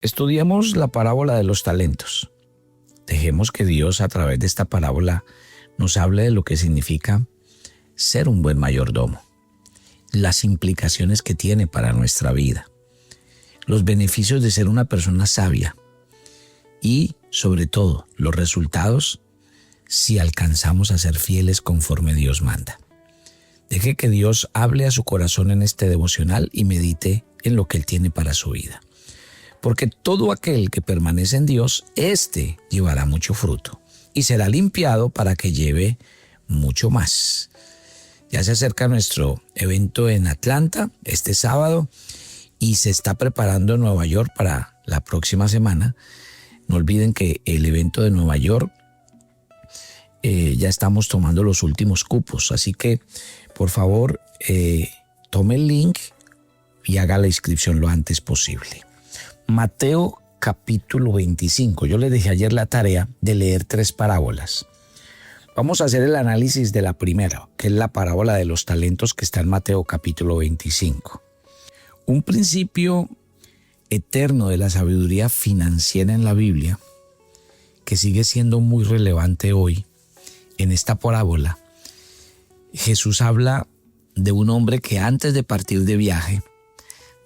Estudiemos la parábola de los talentos. Dejemos que Dios a través de esta parábola nos hable de lo que significa ser un buen mayordomo, las implicaciones que tiene para nuestra vida, los beneficios de ser una persona sabia y, sobre todo, los resultados si alcanzamos a ser fieles conforme Dios manda. Deje que Dios hable a su corazón en este devocional y medite en lo que Él tiene para su vida. Porque todo aquel que permanece en Dios, éste llevará mucho fruto y será limpiado para que lleve mucho más. Ya se acerca nuestro evento en Atlanta este sábado y se está preparando en Nueva York para la próxima semana. No olviden que el evento de Nueva York ya estamos tomando los últimos cupos, así que por favor tome el link y haga la inscripción lo antes posible. Mateo capítulo 25. Yo les dejé ayer la tarea de leer 3 parábolas. Vamos a hacer el análisis de la primera, que es la parábola de los talentos que está en Mateo capítulo 25. Un principio eterno de la sabiduría financiera en la Biblia, que sigue siendo muy relevante hoy. En esta parábola, Jesús habla de un hombre que antes de partir de viaje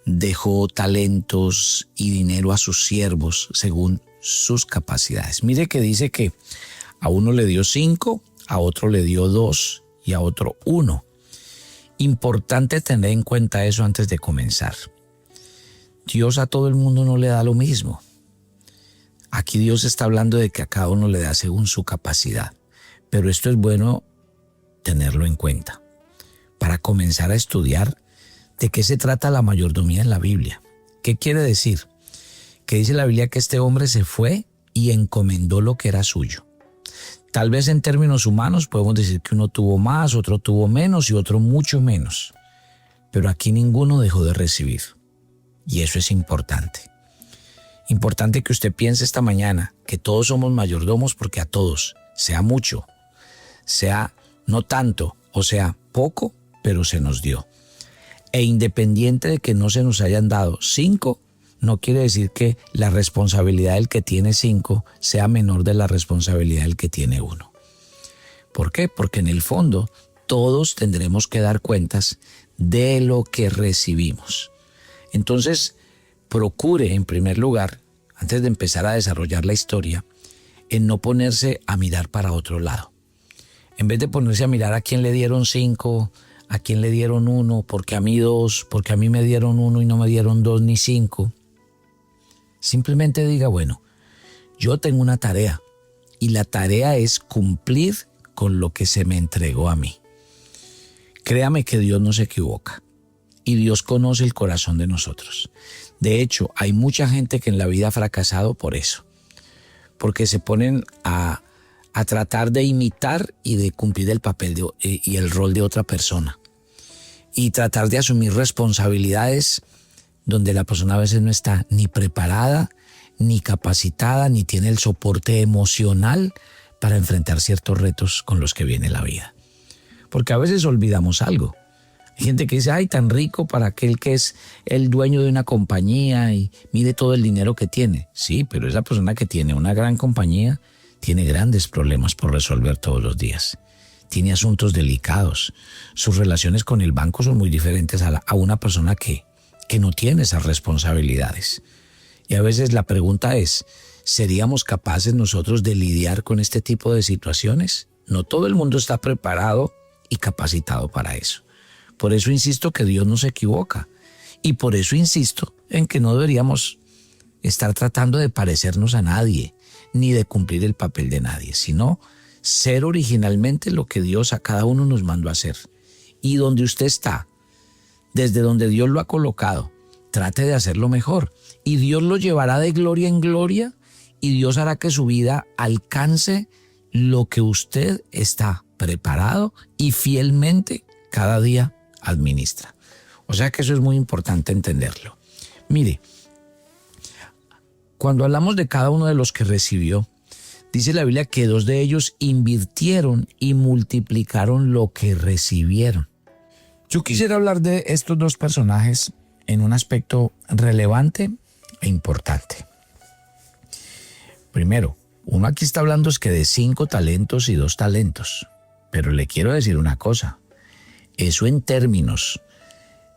dejó talentos y dinero a sus siervos según sus capacidades. Mire que dice que a uno le dio 5, a otro le dio 2 y a otro 1. Importante tener en cuenta eso antes de comenzar. Dios a todo el mundo no le da lo mismo. Aquí Dios está hablando de que a cada uno le da según su capacidad. Pero esto es bueno tenerlo en cuenta para comenzar a estudiar de qué se trata la mayordomía en la Biblia. ¿Qué quiere decir? Que dice la Biblia que este hombre se fue y encomendó lo que era suyo. Tal vez en términos humanos podemos decir que uno tuvo más, otro tuvo menos y otro mucho menos. Pero aquí ninguno dejó de recibir. Y eso es importante. Importante que usted piense esta mañana que todos somos mayordomos porque a todos, sea mucho, sea no tanto, o sea poco, pero se nos dio. E independiente de que no se nos hayan dado 5, no quiere decir que la responsabilidad del que tiene 5 sea menor de la responsabilidad del que tiene 1. ¿Por qué? Porque en el fondo todos tendremos que dar cuentas de lo que recibimos. Entonces, procure en primer lugar, antes de empezar a desarrollar la historia, en no ponerse a mirar para otro lado. En vez de ponerse a mirar a quién le dieron 5, a quién le dieron 1, porque a mí 2, porque a mí me dieron 1 y no me dieron 2 ni 5. Simplemente diga, bueno, yo tengo una tarea y la tarea es cumplir con lo que se me entregó a mí. Créame que Dios no se equivoca y Dios conoce el corazón de nosotros. De hecho, hay mucha gente que en la vida ha fracasado por eso, porque se ponen a tratar de imitar y de cumplir el papel y el rol de otra persona y tratar de asumir responsabilidades donde la persona a veces no está ni preparada, ni capacitada, ni tiene el soporte emocional para enfrentar ciertos retos con los que viene la vida. Porque a veces olvidamos algo. Hay gente que dice, ay, tan rico para aquel que es el dueño de una compañía y mide todo el dinero que tiene. Sí, pero esa persona que tiene una gran compañía tiene grandes problemas por resolver todos los días. Tiene asuntos delicados. Sus relaciones con el banco son muy diferentes a una persona que no tiene esas responsabilidades. Y a veces la pregunta es, ¿seríamos capaces nosotros de lidiar con este tipo de situaciones? No todo el mundo está preparado y capacitado para eso. Por eso insisto que Dios no se equivoca. Y por eso insisto en que no deberíamos estar tratando de parecernos a nadie, ni de cumplir el papel de nadie, sino ser originalmente lo que Dios a cada uno nos mandó a hacer. Y donde usted está, desde donde Dios lo ha colocado, trate de hacerlo mejor. Y Dios lo llevará de gloria en gloria y Dios hará que su vida alcance lo que usted está preparado y fielmente cada día administra. O sea que eso es muy importante entenderlo. Mire, cuando hablamos de cada uno de los que recibió, dice la Biblia que 2 de ellos invirtieron y multiplicaron lo que recibieron. Yo quisiera hablar de estos 2 personajes en un aspecto relevante e importante. Primero, uno aquí está hablando es que de 5 talentos y 2 talentos. Pero le quiero decir una cosa. Eso en términos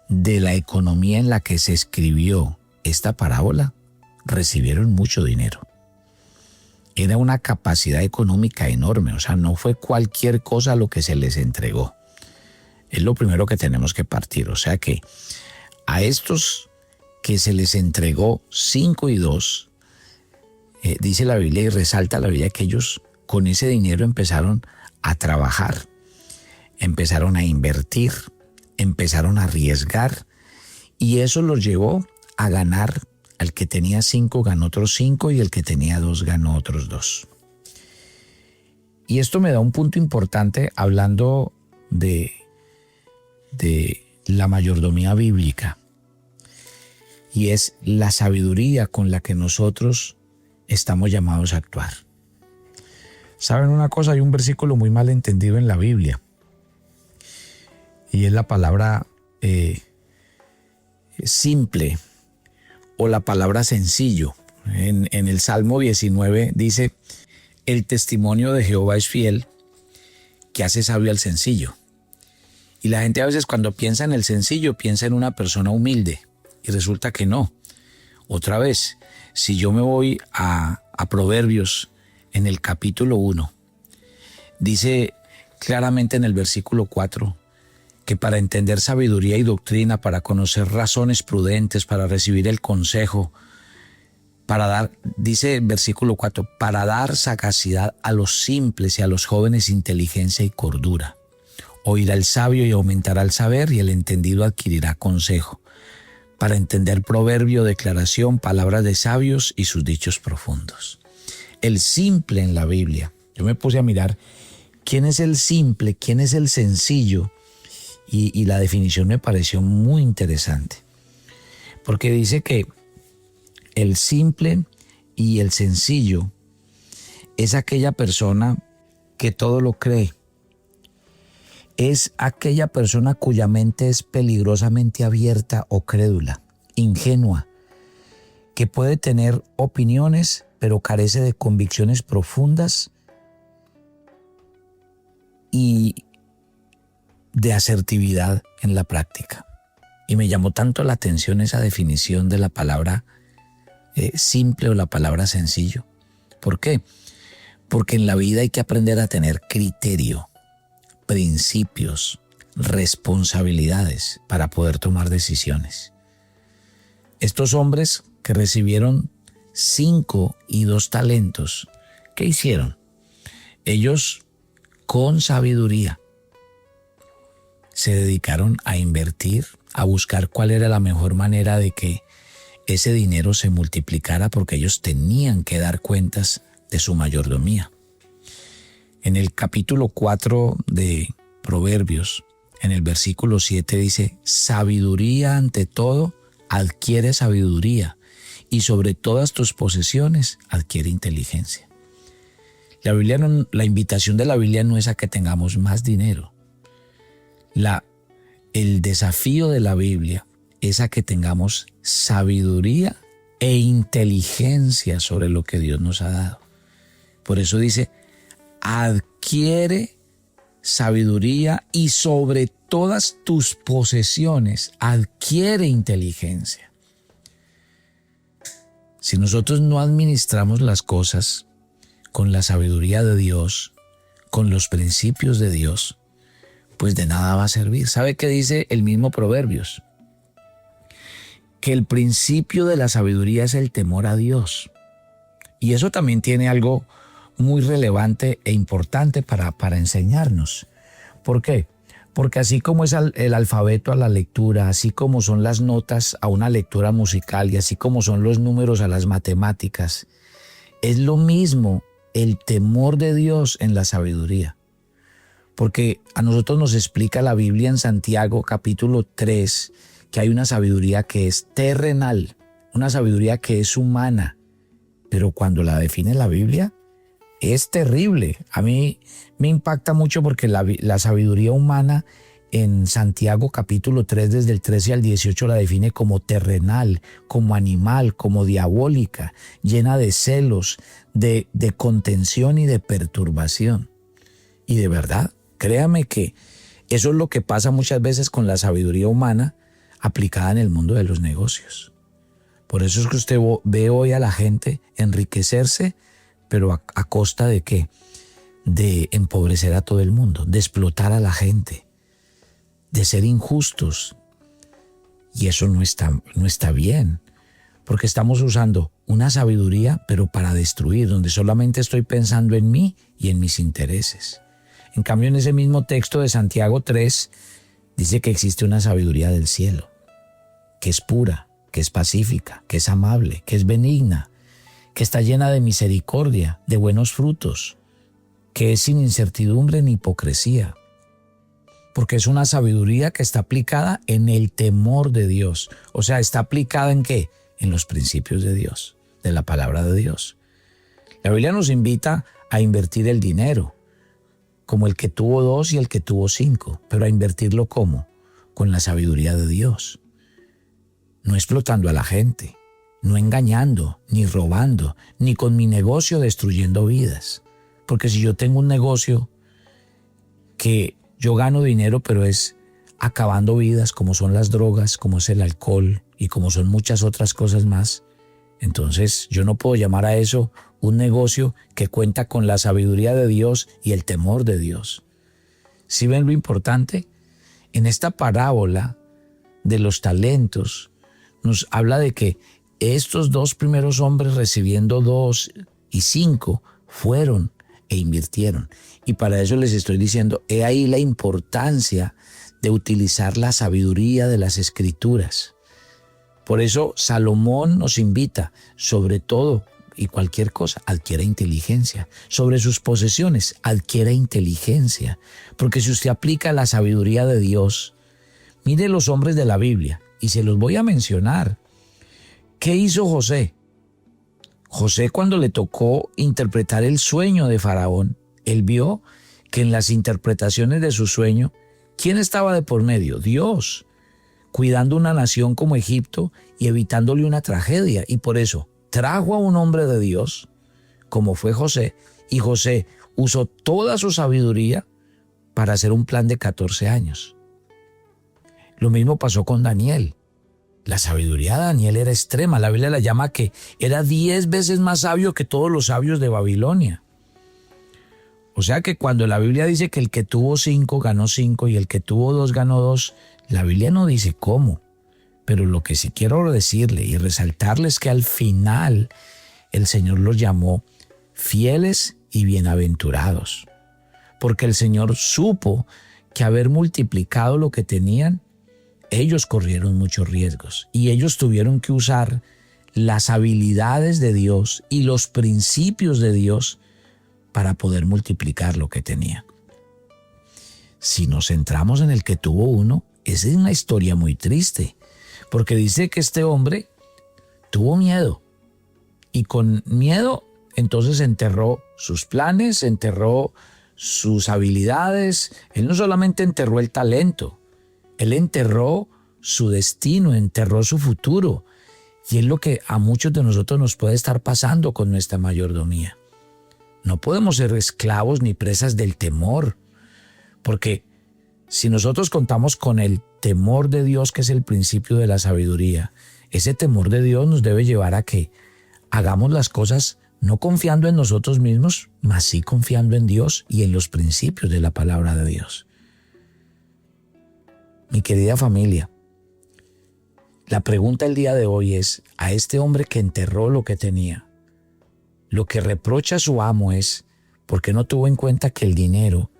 de la economía en la que se escribió esta parábola, recibieron mucho dinero. Era una capacidad económica enorme, o sea, no fue cualquier cosa lo que se les entregó. Es lo primero que tenemos que partir, o sea que a estos que se les entregó 5 y 2, dice la Biblia y resalta la Biblia que ellos con ese dinero empezaron a trabajar, empezaron a invertir, empezaron a arriesgar y eso los llevó a ganar. Al que tenía 5 ganó otros 5 y el que tenía 2 ganó otros 2. Y esto me da un punto importante hablando de la mayordomía bíblica. Y es la sabiduría con la que nosotros estamos llamados a actuar. ¿Saben una cosa? Hay un versículo muy mal entendido en la Biblia. Y es la palabra simple. O la palabra sencillo. En el Salmo 19 dice, el testimonio de Jehová es fiel, que hace sabio al sencillo. Y la gente a veces cuando piensa en el sencillo, piensa en una persona humilde. Y resulta que no. Otra vez, si yo me voy a Proverbios, en el capítulo 1, dice claramente en el versículo 4, que para entender sabiduría y doctrina, para conocer razones prudentes, para recibir el consejo, para dar, dice el versículo 4, para dar sagacidad a los simples y a los jóvenes inteligencia y cordura. Oirá el sabio y aumentará el saber, y el entendido adquirirá consejo. Para entender proverbio, declaración, palabras de sabios y sus dichos profundos. El simple en la Biblia. Yo me puse a mirar quién es el simple, quién es el sencillo. Y la definición me pareció muy interesante, porque dice que el simple y el sencillo es aquella persona que todo lo cree, es aquella persona cuya mente es peligrosamente abierta o crédula, ingenua, que puede tener opiniones pero carece de convicciones profundas y de asertividad en la práctica. Y me llamó tanto la atención esa definición de la palabra simple o la palabra sencillo. ¿Por qué? Porque en la vida hay que aprender a tener criterio, principios, responsabilidades para poder tomar decisiones. Estos hombres que recibieron 5 y 2 talentos, ¿qué hicieron? Ellos con sabiduría se dedicaron a invertir, a buscar cuál era la mejor manera de que ese dinero se multiplicara, porque ellos tenían que dar cuentas de su mayordomía. En el capítulo 4 de Proverbios, en el versículo 7 dice, sabiduría ante todo, adquiere sabiduría, y sobre todas tus posesiones adquiere inteligencia. La invitación de la Biblia no es a que tengamos más dinero. El desafío de la Biblia es a que tengamos sabiduría e inteligencia sobre lo que Dios nos ha dado. Por eso dice, adquiere sabiduría y sobre todas tus posesiones adquiere inteligencia. Si nosotros no administramos las cosas con la sabiduría de Dios, con los principios de Dios, pues de nada va a servir. ¿Sabe qué dice el mismo Proverbios? Que el principio de la sabiduría es el temor a Dios. Y eso también tiene algo muy relevante e importante para enseñarnos. ¿Por qué? Porque así como es el alfabeto a la lectura, así como son las notas a una lectura musical y así como son los números a las matemáticas, es lo mismo el temor de Dios en la sabiduría. Porque a nosotros nos explica la Biblia en Santiago capítulo 3 que hay una sabiduría que es terrenal, una sabiduría que es humana, pero cuando la define la Biblia es terrible. A mí me impacta mucho porque la sabiduría humana en Santiago capítulo 3, desde el 13 al 18, la define como terrenal, como animal, como diabólica, llena de celos, de contención y de perturbación. Y de verdad, créame que eso es lo que pasa muchas veces con la sabiduría humana aplicada en el mundo de los negocios. Por eso es que usted ve hoy a la gente enriquecerse, pero a costa ¿de qué? De empobrecer a todo el mundo, de explotar a la gente, de ser injustos. Y eso no está bien, porque estamos usando una sabiduría, pero para destruir, donde solamente estoy pensando en mí y en mis intereses. En cambio, en ese mismo texto de Santiago 3, dice que existe una sabiduría del cielo, que es pura, que es pacífica, que es amable, que es benigna, que está llena de misericordia, de buenos frutos, que es sin incertidumbre ni hipocresía, porque es una sabiduría que está aplicada en el temor de Dios. O sea, ¿está aplicada en qué? En los principios de Dios, de la palabra de Dios. La Biblia nos invita a invertir el dinero, como el que tuvo 2 y el que tuvo 5, pero a invertirlo ¿cómo? Con la sabiduría de Dios. No explotando a la gente, no engañando, ni robando, ni con mi negocio destruyendo vidas. Porque si yo tengo un negocio que yo gano dinero, pero es acabando vidas, como son las drogas, como es el alcohol y como son muchas otras cosas más, entonces yo no puedo llamar a eso un negocio que cuenta con la sabiduría de Dios y el temor de Dios. ¿Sí ven lo importante? En esta parábola de los talentos nos habla de que estos 2 primeros hombres, recibiendo 2 y 5, fueron e invirtieron. Y para eso les estoy diciendo, he ahí la importancia de utilizar la sabiduría de las Escrituras. Por eso Salomón nos invita, sobre todo y cualquier cosa, adquiera inteligencia. Sobre sus posesiones, adquiera inteligencia. Porque si usted aplica la sabiduría de Dios, mire los hombres de la Biblia, y se los voy a mencionar. ¿Qué hizo José? José, cuando le tocó interpretar el sueño de Faraón, él vio que en las interpretaciones de su sueño, ¿quién estaba de por medio? Dios, cuidando una nación como Egipto y evitándole una tragedia. Y por eso trajo a un hombre de Dios, como fue José, y José usó toda su sabiduría para hacer un plan de 14 años. Lo mismo pasó con Daniel. La sabiduría de Daniel era extrema. La Biblia la llama que era 10 veces más sabio que todos los sabios de Babilonia. O sea que cuando la Biblia dice que el que tuvo 5 ganó 5 y el que tuvo 2 ganó 2, la Biblia no dice cómo. Pero lo que sí quiero decirle y resaltarle es que al final el Señor los llamó fieles y bienaventurados. Porque el Señor supo que haber multiplicado lo que tenían, ellos corrieron muchos riesgos y ellos tuvieron que usar las habilidades de Dios y los principios de Dios para poder multiplicar lo que tenían. Si nos centramos en el que tuvo 1, esa es una historia muy triste, porque dice que este hombre tuvo miedo y con miedo entonces enterró sus planes, enterró sus habilidades. Él no solamente enterró el talento, él enterró su destino, enterró su futuro. Y es lo que a muchos de nosotros nos puede estar pasando con nuestra mayordomía. No podemos ser esclavos ni presas del temor, porque si nosotros contamos con el temor de Dios, que es el principio de la sabiduría, ese temor de Dios nos debe llevar a que hagamos las cosas no confiando en nosotros mismos, mas sí confiando en Dios y en los principios de la palabra de Dios. Mi querida familia, la pregunta el día de hoy es, a este hombre que enterró lo que tenía, lo que reprocha a su amo es porque no tuvo en cuenta que el dinero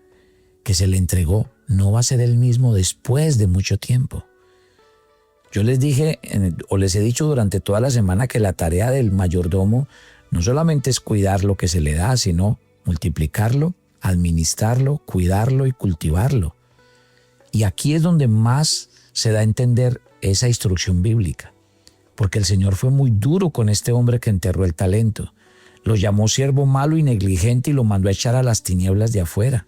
que se le entregó no va a ser el mismo después de mucho tiempo. Yo les dije, o les he dicho durante toda la semana, que la tarea del mayordomo no solamente es cuidar lo que se le da, sino multiplicarlo, administrarlo, cuidarlo y cultivarlo. Y aquí es donde más se da a entender esa instrucción bíblica, porque el Señor fue muy duro con este hombre que enterró el talento. Lo llamó siervo malo y negligente y lo mandó a echar a las tinieblas de afuera.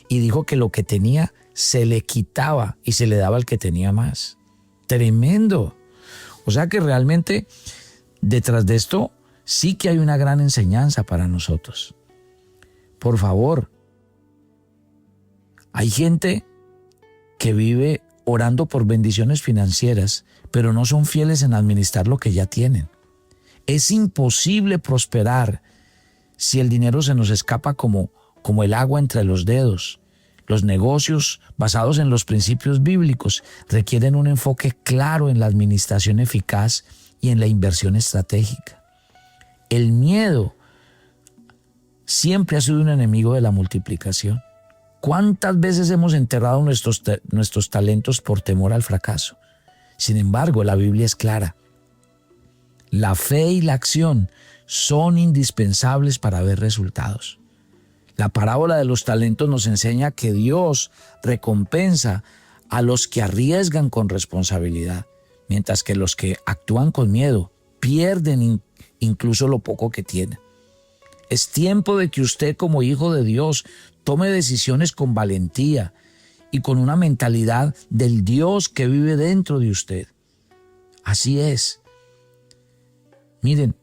Y dijo que lo que tenía se le quitaba y se le daba al que tenía más. Tremendo. O sea que realmente detrás de esto sí que hay una gran enseñanza para nosotros. Por favor, hay gente que vive orando por bendiciones financieras, pero no son fieles en administrar lo que ya tienen. Es imposible prosperar si el dinero se nos escapa como el agua entre los dedos. Los negocios basados en los principios bíblicos requieren un enfoque claro en la administración eficaz y en la inversión estratégica. El miedo siempre ha sido un enemigo de la multiplicación. ¿Cuántas veces hemos enterrado nuestros talentos por temor al fracaso? Sin embargo, la Biblia es clara. La fe y la acción son indispensables para ver resultados. La parábola de los talentos nos enseña que Dios recompensa a los que arriesgan con responsabilidad, mientras que los que actúan con miedo pierden incluso lo poco que tienen. Es tiempo de que usted, como hijo de Dios, tome decisiones con valentía y con una mentalidad del Dios que vive dentro de usted. Así es. Miren,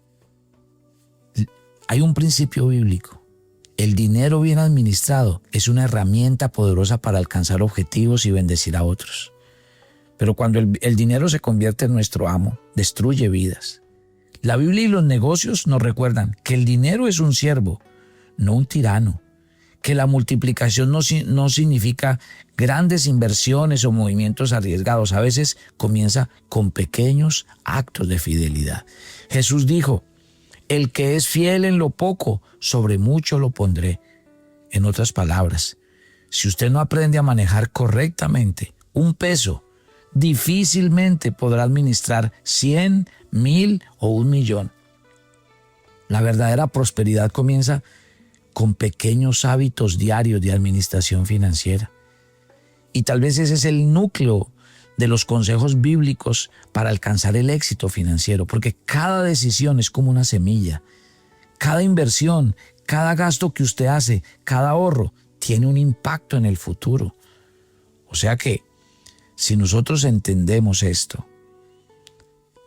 hay un principio bíblico. El dinero bien administrado es una herramienta poderosa para alcanzar objetivos y bendecir a otros. Pero cuando el dinero se convierte en nuestro amo, destruye vidas. La Biblia y los negocios nos recuerdan que el dinero es un siervo, no un tirano. Que la multiplicación no significa grandes inversiones o movimientos arriesgados. A veces comienza con pequeños actos de fidelidad. Jesús dijo: el que es fiel en lo poco, sobre mucho lo pondré. En otras palabras, si usted no aprende a manejar correctamente un peso, difícilmente podrá administrar 100, 1000 o 1,000,000. La verdadera prosperidad comienza con pequeños hábitos diarios de administración financiera. Y tal vez ese es el núcleo de los consejos bíblicos para alcanzar el éxito financiero, porque cada decisión es como una semilla. Cada inversión, cada gasto que usted hace, cada ahorro, tiene un impacto en el futuro. O sea que, si nosotros entendemos esto,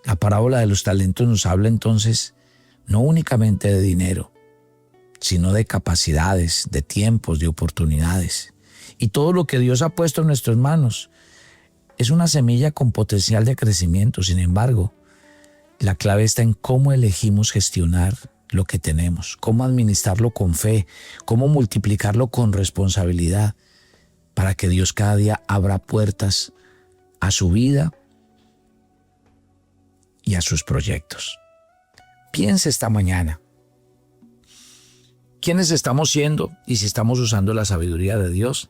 la parábola de los talentos nos habla entonces no únicamente de dinero, sino de capacidades, de tiempos, de oportunidades. Y todo lo que Dios ha puesto en nuestras manos es una semilla con potencial de crecimiento. Sin embargo, la clave está en cómo elegimos gestionar lo que tenemos, cómo administrarlo con fe, cómo multiplicarlo con responsabilidad, para que Dios cada día abra puertas a su vida y a sus proyectos. Piense esta mañana, ¿quiénes estamos siendo y si estamos usando la sabiduría de Dios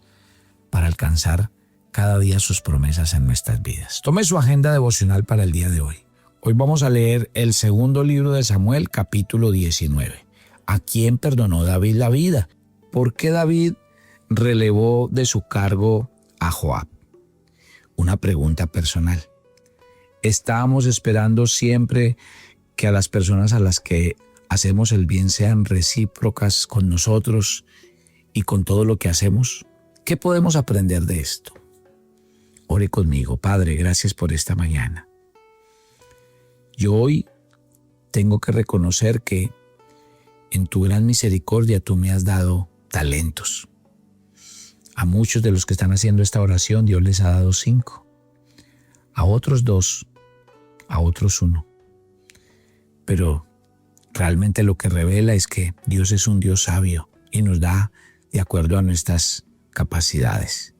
para alcanzar cada día sus promesas en nuestras vidas? Tome su agenda devocional para el día de hoy. Hoy vamos a leer el segundo libro de Samuel, capítulo 19. ¿A quién perdonó David la vida? ¿Por qué David relevó de su cargo a Joab? Una pregunta personal. ¿Estamos esperando siempre que a las personas a las que hacemos el bien sean recíprocas con nosotros y con todo lo que hacemos? ¿Qué podemos aprender de esto? Ore conmigo. Padre, gracias por esta mañana. Yo hoy tengo que reconocer que en tu gran misericordia tú me has dado talentos. A muchos de los que están haciendo esta oración Dios les ha dado 5, a otros 2, a otros 1. Pero realmente lo que revela es que Dios es un Dios sabio y nos da de acuerdo a nuestras capacidades.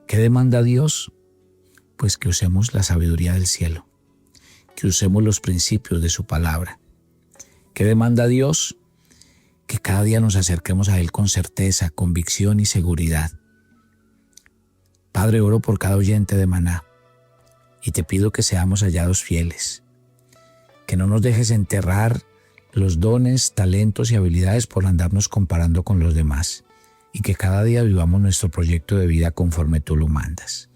¿Qué demanda Dios? Pues que usemos la sabiduría del cielo, que usemos los principios de su palabra. ¿Qué demanda Dios? Que cada día nos acerquemos a Él con certeza, convicción y seguridad. Padre, oro por cada oyente de Maná y te pido que seamos hallados fieles, que no nos dejes enterrar los dones, talentos y habilidades por andarnos comparando con los demás, y que cada día vivamos nuestro proyecto de vida conforme tú lo mandas.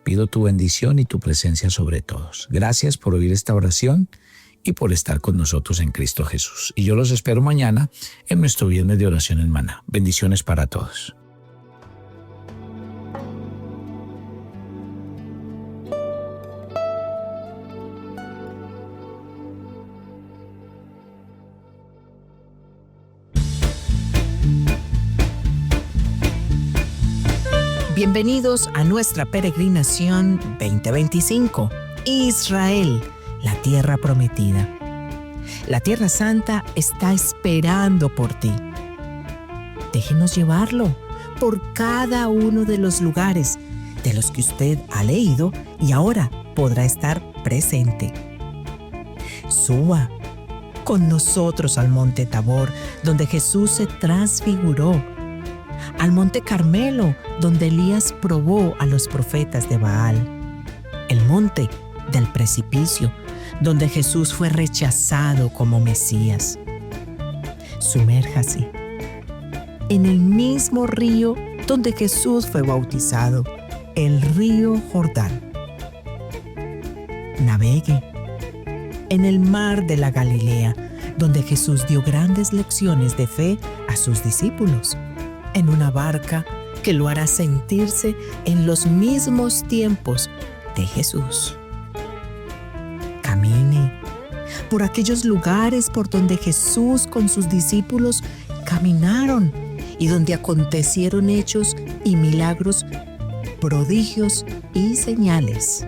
Pido tu bendición y tu presencia sobre todos. Gracias por oír esta oración y por estar con nosotros en Cristo Jesús. Y yo los espero mañana en nuestro viernes de oración en Maná. Bendiciones para todos. Bienvenidos a nuestra peregrinación 2025. Israel, la tierra prometida. La Tierra Santa está esperando por ti. Déjenos llevarlo por cada uno de los lugares de los que usted ha leído y ahora podrá estar presente. Suba con nosotros al Monte Tabor, donde Jesús se transfiguró, al Monte Carmelo, donde Elías probó a los profetas de Baal, el monte del precipicio, donde Jesús fue rechazado como Mesías. Sumérjase en el mismo río donde Jesús fue bautizado, el río Jordán. Navegue en el mar de la Galilea, donde Jesús dio grandes lecciones de fe a sus discípulos, en una barca que lo hará sentirse en los mismos tiempos de Jesús. Camine por aquellos lugares por donde Jesús con sus discípulos caminaron y donde acontecieron hechos y milagros, prodigios y señales.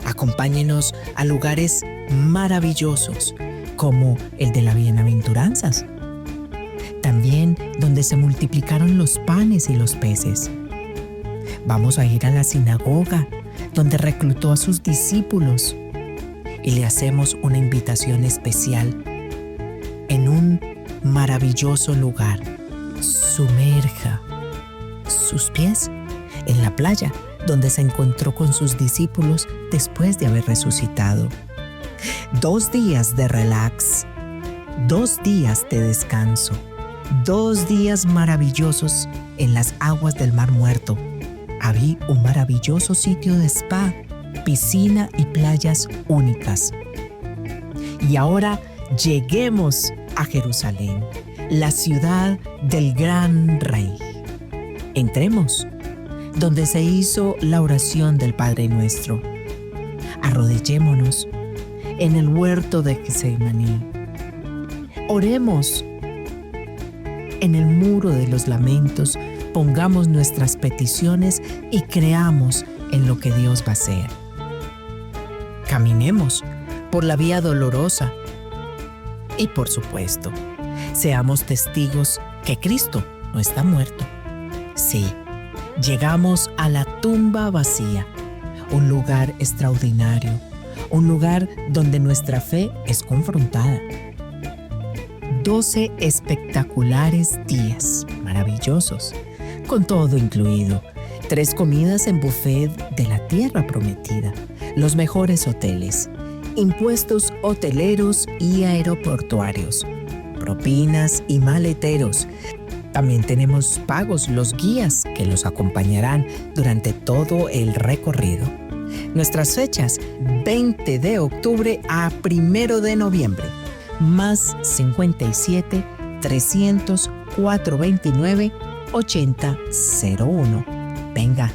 Acompáñenos a lugares maravillosos como el de las bienaventuranzas, también donde se multiplicaron los panes y los peces. Vamos a ir a la sinagoga, donde reclutó a sus discípulos, y le hacemos una invitación especial en un maravilloso lugar. Sumerja sus pies en la playa, donde se encontró con sus discípulos después de haber resucitado. 2 días de relax, 2 días de descanso, 2 días maravillosos en las aguas del Mar Muerto. Había un maravilloso sitio de spa, piscina y playas únicas. Y ahora lleguemos a Jerusalén, la ciudad del gran Rey. Entremos donde se hizo la oración del Padre Nuestro. Arrodillémonos en el huerto de Getsemaní. Oremos en el muro de los lamentos. Pongamos nuestras peticiones y creamos en lo que Dios va a hacer. Caminemos por la vía dolorosa y, por supuesto, seamos testigos que Cristo no está muerto. Sí, llegamos a la tumba vacía, un lugar extraordinario, un lugar donde nuestra fe es confrontada. 12 espectaculares días maravillosos, con todo incluido. 3 comidas en buffet de la tierra prometida, los mejores hoteles, impuestos hoteleros y aeroportuarios, propinas y maleteros. También tenemos pagos los guías que los acompañarán durante todo el recorrido. Nuestras fechas: 20 de octubre a 1 de noviembre, más 57 300 429 8001. Venga,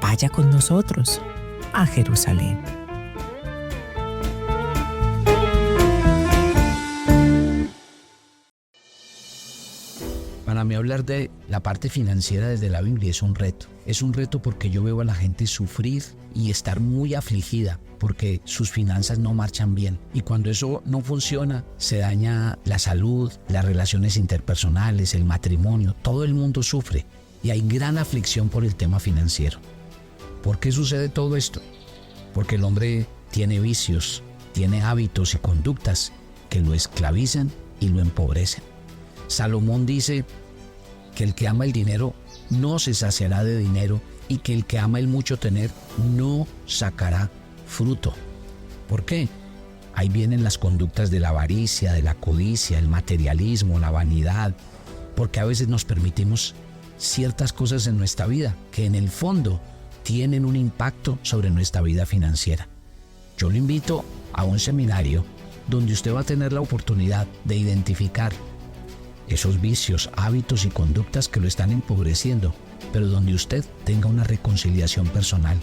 vaya con nosotros a Jerusalén. Para mí hablar de la parte financiera desde la Biblia es un reto. Es un reto porque yo veo a la gente sufrir y estar muy afligida porque sus finanzas no marchan bien. Y cuando eso no funciona, se daña la salud, las relaciones interpersonales, el matrimonio. Todo el mundo sufre y hay gran aflicción por el tema financiero. ¿Por qué sucede todo esto? Porque el hombre tiene vicios, tiene hábitos y conductas que lo esclavizan y lo empobrecen. Salomón dice que el que ama el dinero no se saciará de dinero y que el que ama el mucho tener no sacará fruto. ¿Por qué? Ahí vienen las conductas de la avaricia, de la codicia, el materialismo, la vanidad, porque a veces nos permitimos ciertas cosas en nuestra vida que en el fondo tienen un impacto sobre nuestra vida financiera. Yo lo invito a un seminario donde usted va a tener la oportunidad de identificar esos vicios, hábitos y conductas que lo están empobreciendo, pero donde usted tenga una reconciliación personal,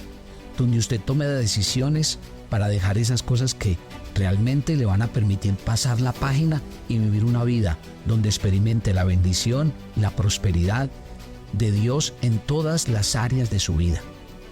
donde usted tome decisiones para dejar esas cosas que realmente le van a permitir pasar la página y vivir una vida donde experimente la bendición, la prosperidad de Dios en todas las áreas de su vida.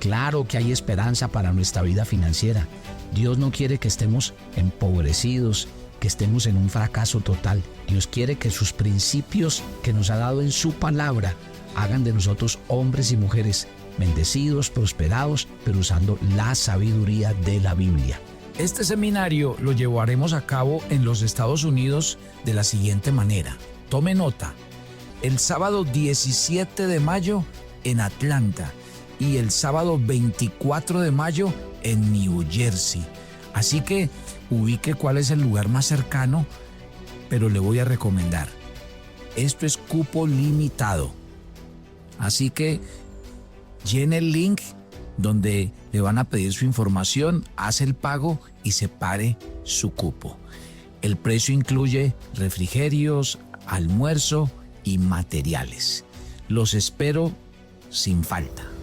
Claro que hay esperanza para nuestra vida financiera. Dios no quiere que estemos empobrecidos, que estemos en un fracaso total. Dios quiere que sus principios que nos ha dado en su palabra hagan de nosotros hombres y mujeres bendecidos, prosperados, pero usando la sabiduría de la Biblia. Este seminario lo llevaremos a cabo en los Estados Unidos de la siguiente manera. Tome nota. El sábado 17 de mayo en Atlanta y el sábado 24 de mayo en New Jersey. Así que ubique cuál es el lugar más cercano, pero le voy a recomendar. Esto es cupo limitado. Así que llene el link donde le van a pedir su información, hace el pago y separe su cupo. El precio incluye refrigerios, almuerzo y materiales. Los espero sin falta.